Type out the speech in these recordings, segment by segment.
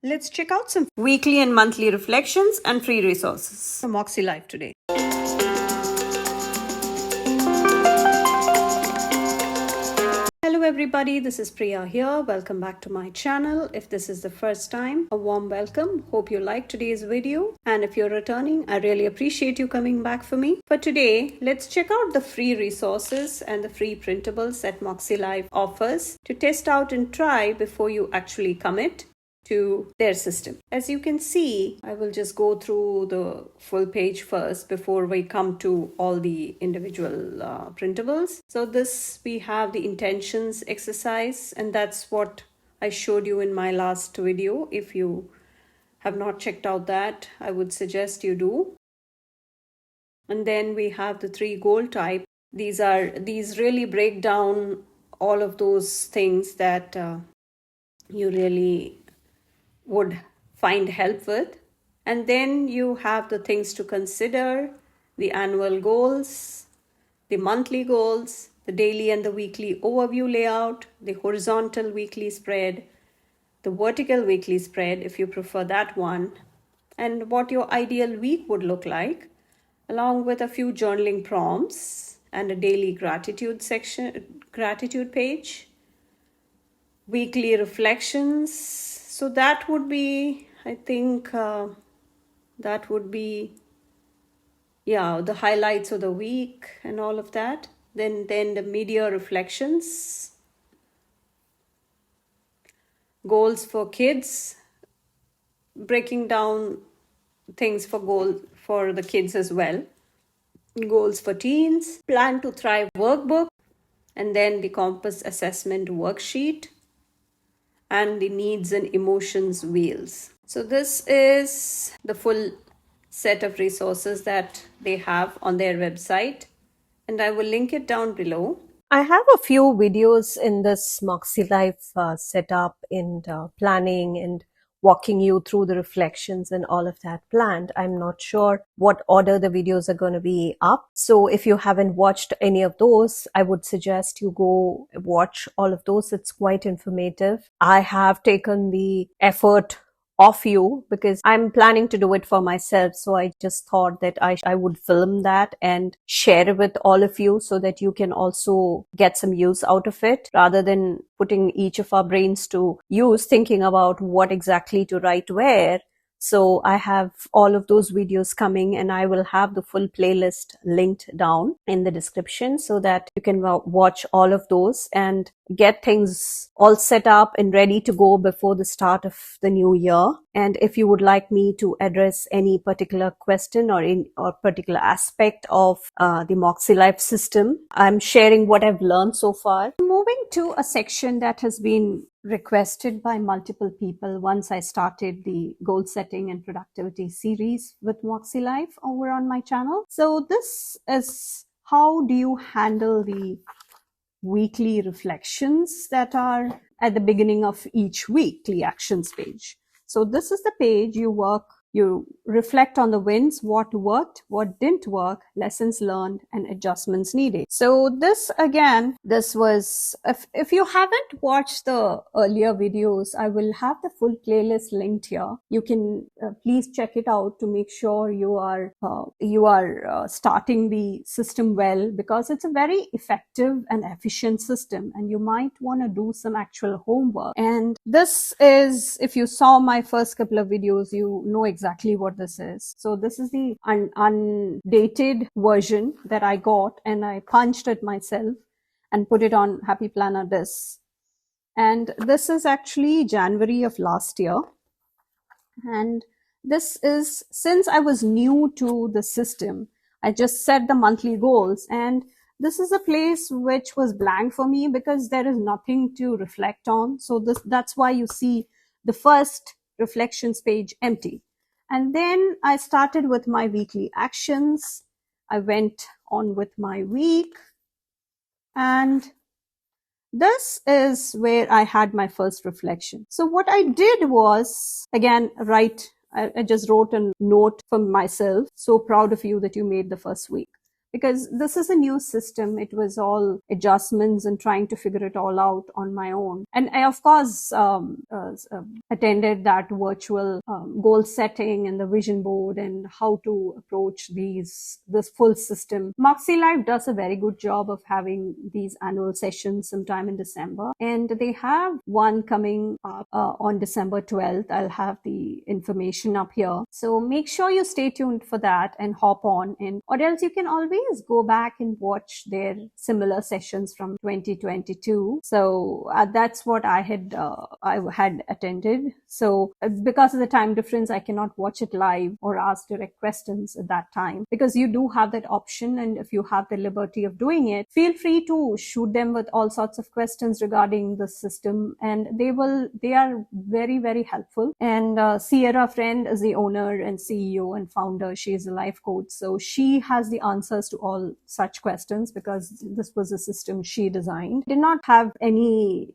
Let's check out some weekly and monthly reflections and free resources from Moxie Life today. Hello everybody, this is Priya here. Welcome back to my channel. If this is the first time, a warm welcome. Hope you liked today's video. And if you're returning, I really appreciate you coming back for me. For today, let's check out the free resources and the free printables that Moxie Life offers to test out and try before you actually commit to their system. As you can see, I will just go through the full page first before we come to all the individual printables. So this, we have the intentions exercise, and that's what I showed you in my last video. If you have not checked out that, I would suggest you do. And then we have the 3 goal type. These really break down all of those things that you really would find help with. And then you have the things to consider, the annual goals, the monthly goals, the daily and the weekly overview layout, the horizontal weekly spread, the vertical weekly spread if you prefer that one, and what your ideal week would look like, along with a few journaling prompts and a daily gratitude page, weekly reflections. So that would be, I think, that would be, the highlights of the week and all of that. Then the media reflections, goals for kids, breaking down things for the kids as well, goals for teens, plan to thrive workbook, and then the compass assessment worksheet, and the needs and emotions wheels. So this is the full set of resources that they have on their website, and I will link it down below. I have a few videos in this Moxie Life setup and planning and walking you through the reflections and all of that planned. I'm not sure what order the videos are going to be up. So if you haven't watched any of those, I would suggest you go watch all of those. It's quite informative. I have taken the effort of you because I'm planning to do it for myself. So I just thought that I would film that and share it with all of you so that you can also get some use out of it rather than putting each of our brains to use thinking about what exactly to write where. So I have all of those videos coming, and I will have the full playlist linked down in the description so that you can watch all of those and get things all set up and ready to go before the start of the new year. And if you would like me to address any particular question or particular aspect of the Moxie Life system, I'm sharing what I've learned so far. Moving to a section that has been requested by multiple people once I started the goal setting and productivity series with Moxie Life over on my channel. So this is how do you handle the weekly reflections that are at the beginning of each weekly actions page. So this is the page you reflect on the wins, what worked, what didn't work, lessons learned, and adjustments needed. So this was, if you haven't watched the earlier videos, I will have the full playlist linked here. You can please check it out to make sure you are starting the system well, because it's a very effective and efficient system, and you might want to do some actual homework. And this is, if you saw my first couple of videos, you know exactly what this is. So this is the undated version that I got, and I punched it myself and put it on Happy Planner this. And this is actually January of last year. And this is, since I was new to the system, I just set the monthly goals, and this is a place which was blank for me because there is nothing to reflect on. So that's why you see the first reflections page empty. And then I started with my weekly actions. I went on with my week, and this is where I had my first reflection. So what I did was, again, I just wrote a note for myself. So proud of you that you made the first week. because this is a new system. It was all adjustments and trying to figure it all out on my own. And I, of course, attended that virtual goal setting and the vision board and how to approach this full system. Moxie Life does a very good job of having these annual sessions sometime in December, and they have one coming up on December 12th. I'll have the information up here, so make sure you stay tuned for that and hop on, and or else you can always go back and watch their similar sessions from 2022. So that's what I had attended. So because of the time difference, I cannot watch it live or ask direct questions at that time, because you do have that option, and if you have the liberty of doing it, feel free to shoot them with all sorts of questions regarding the system, and they are very, very helpful. And Sierra Friend is the owner and CEO and founder. She is a life coach, so she has the answers to all such questions, because this was a system she designed. Did not have any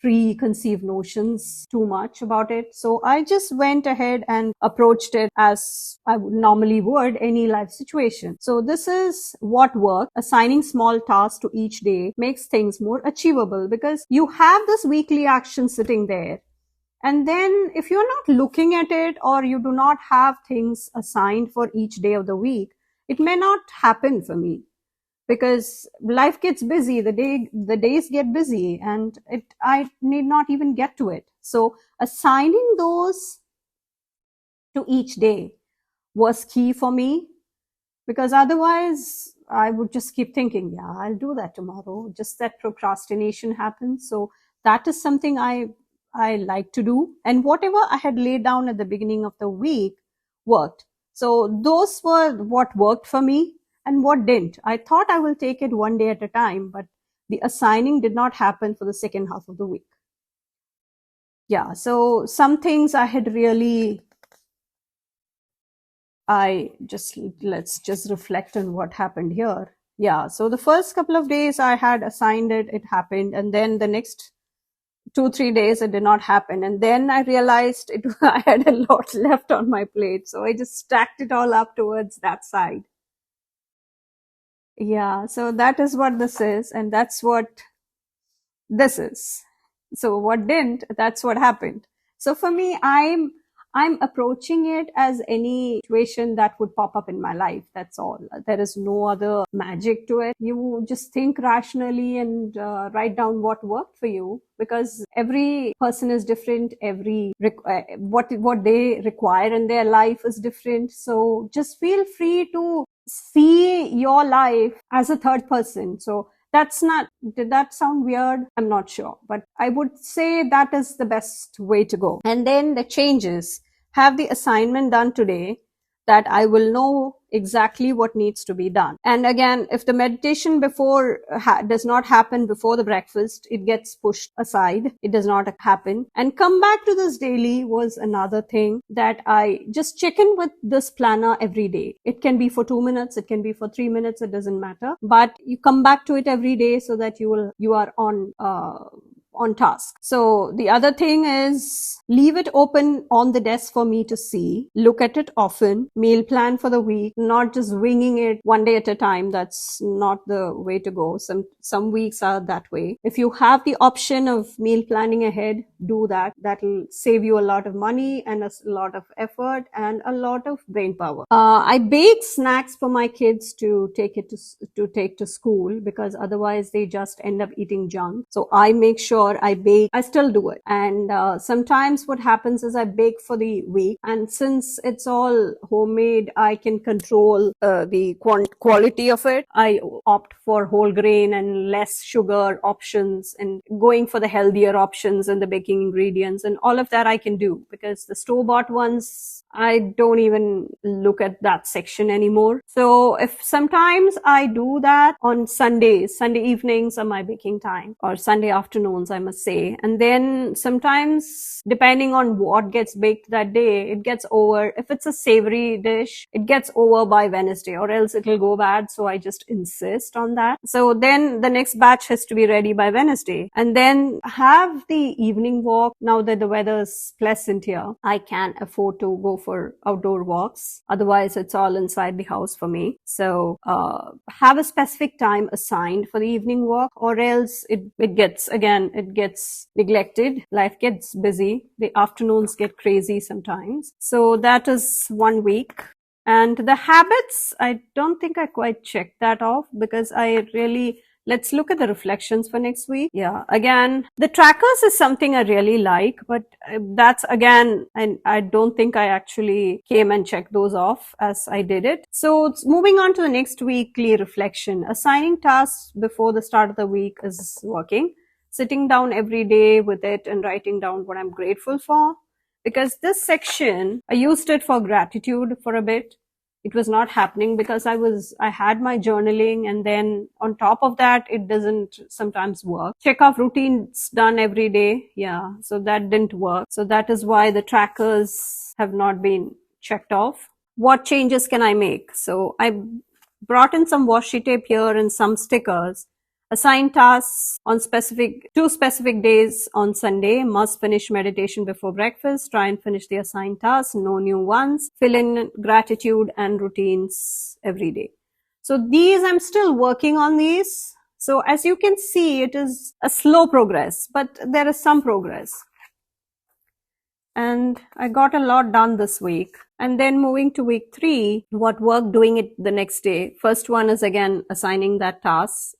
preconceived notions too much about it, so I just went ahead and approached it as I would normally would any life situation. So this is what worked. Assigning small tasks to each day makes things more achievable, because you have this weekly action sitting there, and then if you're not looking at it, or you do not have things assigned for each day of the week, it may not happen for me, because life gets busy, the days get busy, and I need not even get to it. So assigning those to each day was key for me, because otherwise I would just keep thinking, yeah, I'll do that tomorrow. Just that procrastination happens. So that is something I like to do. And whatever I had laid down at the beginning of the week worked. So those were what worked for me and what didn't. I thought I will take it one day at a time, but the assigning did not happen for the second half of the week. Yeah, so some things I had really, let's just reflect on what happened here. Yeah, so the first couple of days I had assigned it happened, and then the next 2-3 days it did not happen, and then I realized I had a lot left on my plate, so I just stacked it all up towards that side. Yeah, so that is what this is, and that's what this is. So what didn't, that's what happened. So for me, I'm approaching it as any situation that would pop up in my life. That's all. There is no other magic to it. You just think rationally and write down what worked for you, because every person is different. What they require in their life is different. So just feel free to see your life as a third person. So did that sound weird? I'm not sure, but I would say that is the best way to go. And then the changes. Have the assignment done today, that I will know exactly what needs to be done. And again, if the meditation does not happen before the breakfast, it gets pushed aside. It does not happen. And come back to this daily was another thing, that I just check in with this planner every day. It can be for 2 minutes, it can be for 3 minutes, it doesn't matter. But you come back to it every day so that you are on task. So the other thing is, leave it open on the desk for me to see. Look at it often. Meal plan for the week, not just winging it one day at a time. That's not the way to go. Some weeks are that way. If you have the option of meal planning ahead, do that. That'll save you a lot of money and a lot of effort and a lot of brain power. I bake snacks for my kids to take to school, because otherwise they just end up eating junk. So I make sure I bake. I still do it. And sometimes what happens is I bake for the week, and since it's all homemade, I can control the quality of it. I opt for whole grain and less sugar options, and going for the healthier options and the baking ingredients, and all of that I can do, because the store-bought ones, I don't even look at that section anymore. So if sometimes I do that on Sunday evenings are my baking time, or Sunday afternoons, I must say. And then sometimes, depending on what gets baked that day, it gets over. If it's a savory dish, it gets over by Wednesday, or else it'll go bad. So I just insist on that. So then the next batch has to be ready by Wednesday. And then have the evening walk. Now that the weather is pleasant here, I can afford to go for outdoor walks. Otherwise, it's all inside the house for me. So have a specific time assigned for the evening walk, or else it gets neglected. Life gets busy. The afternoons get crazy sometimes. So that is 1 week. And the habits, I don't think I quite checked that off, because let's look at the reflections for next week. Yeah, again, the trackers is something I really like, but that's again, and I don't think I actually came and checked those off as I did it. So moving on to the next weekly reflection. Assigning tasks before the start of the week is working. Sitting down every day with it and writing down what I'm grateful for. Because this section, I used it for gratitude for a bit. It was not happening because I had my journaling, and then on top of that, it doesn't sometimes work. Check off routines done every day. Yeah, so that didn't work. So that is why the trackers have not been checked off. What changes can I make? So I brought in some washi tape here and some stickers. Assign tasks on two specific days on Sunday. Must finish meditation before breakfast. Try and finish the assigned tasks. No new ones. Fill in gratitude and routines every day. So these, I'm still working on these. So as you can see, it is a slow progress, but there is some progress. And I got a lot done this week. And then moving to week 3, what work doing it the next day. First one is again assigning that task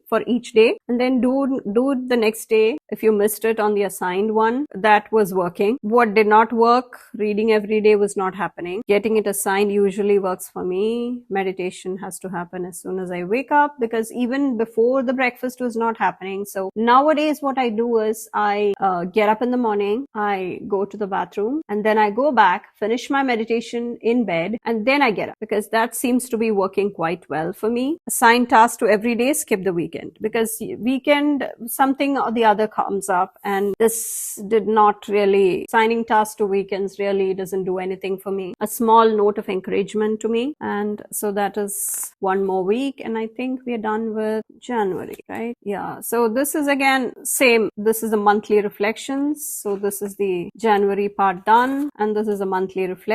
for each day, and then do it the next day. If you missed it on the assigned one, that was working. What did not work? Reading every day was not happening. Getting it assigned usually works for me. Meditation has to happen as soon as I wake up, because even before the breakfast was not happening. So nowadays what I do is I get up in the morning, I go to the bathroom, and then I go back, finish my meditation in bed, and then I get up, because that seems to be working quite well for me. Assign tasks to every day, skip the weekend, because weekend something or the other comes up, and this did not really, assigning tasks to weekends really doesn't do anything for me. A small note of encouragement to me. And so that is one more week, and I think we are done with January, right? Yeah, so this is again same. This is the monthly reflections. So this is the January part done, and this is a monthly reflections.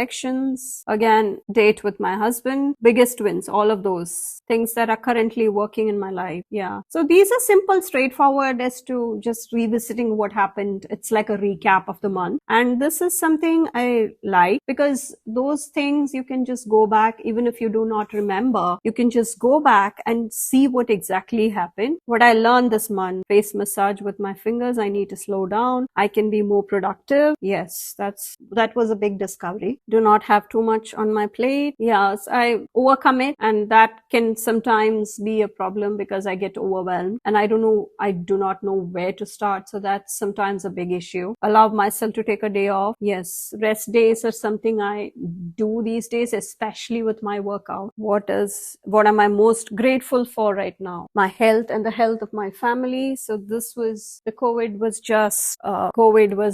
Again, date with my husband, biggest wins, all of those things that are currently working in my life. Yeah, so these are simple, straightforward, as to just revisiting what happened. It's like a recap of the month, and this is something I like, because those things you can just go back. Even if you do not remember, you can just go back and see what exactly happened. What I learned this month: face massage with my fingers. I need to slow down. I can be more productive. Yes, that was a big discovery. Do not have too much on my plate. Yes, I overcome it, and that can sometimes be a problem because I get overwhelmed and I do not know where to start. So that's sometimes a big issue. Allow myself to take a day off. Yes, rest days are something I do these days, especially with my workout. What am I most grateful for right now? My health and the health of my family. So COVID was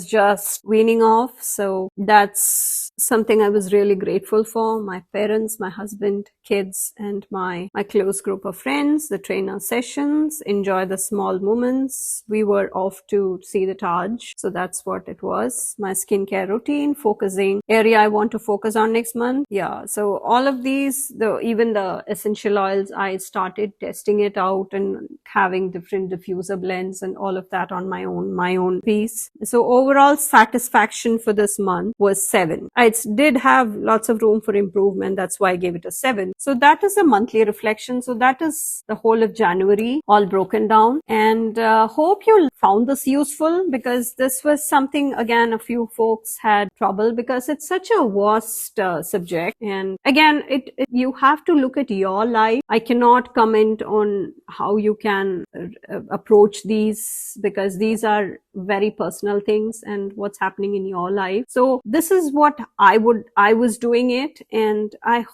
just weaning off. So that's something I was really grateful for. My parents, my husband, kids, and my close group of friends, the trainer sessions, enjoy the small moments. We were off to see the Taj. So that's what it was. My skincare routine, focusing area I want to focus on next month. Yeah. So all of these, even the essential oils, I started testing it out and having different diffuser blends and all of that on my own piece. So overall satisfaction for this month was 7. I did have lots of room for improvement. That's why I gave it a 7. So that is a monthly reflection. So that is the whole of January, all broken down. And hope you found this useful, because this was something, again, a few folks had trouble because it's such a vast subject. And again, you have to look at your life. I cannot comment on how you can approach these, because these are very personal things and what's happening in your life. So this is what I was doing it, and I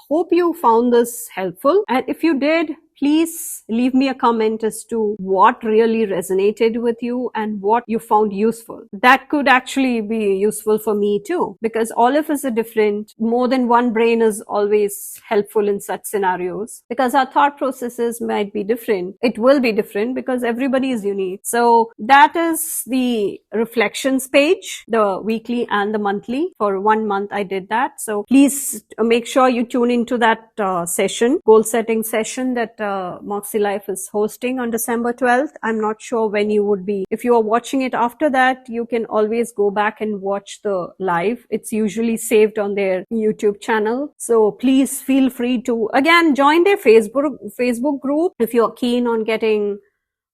hope you found this helpful. And if you did, please leave me a comment as to what really resonated with you and what you found useful. That could actually be useful for me too, because all of us are different. More than one brain is always helpful in such scenarios, because our thought processes might be different. It will be different because everybody is unique. So that is the reflections page, the weekly and the monthly. For 1 month I did that. So please make sure you tune into that session, goal setting session that Moxie Life is hosting on December 12th. I'm not sure when you would be. If you are watching it after that, you can always go back and watch the live. It's usually saved on their YouTube channel. So please feel free to again join their Facebook group if you're keen on getting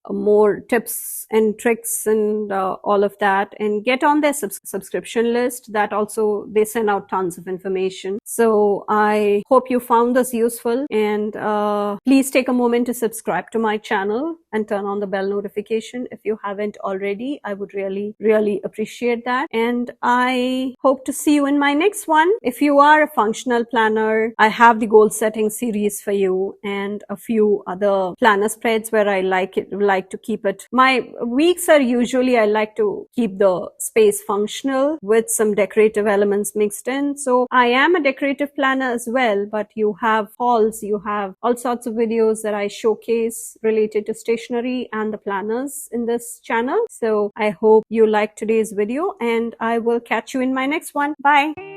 more tips and tricks and all of that, and get on their subscription list. That also, they send out tons of information. So I hope you found this useful, and please take a moment to subscribe to my channel and turn on the bell notification if you haven't already. I would really appreciate that, and I hope to see you in my next one. If you are a functional planner, I have the goal setting series for you and a few other planner spreads where I like to keep it. My weeks are usually, I like to keep the space functional with some decorative elements mixed in. So I am a decorative planner as well, but you have hauls, you have all sorts of videos that I showcase related to stationery and the planners in this channel. So I hope you liked today's video, and I will catch you in my next one. Bye.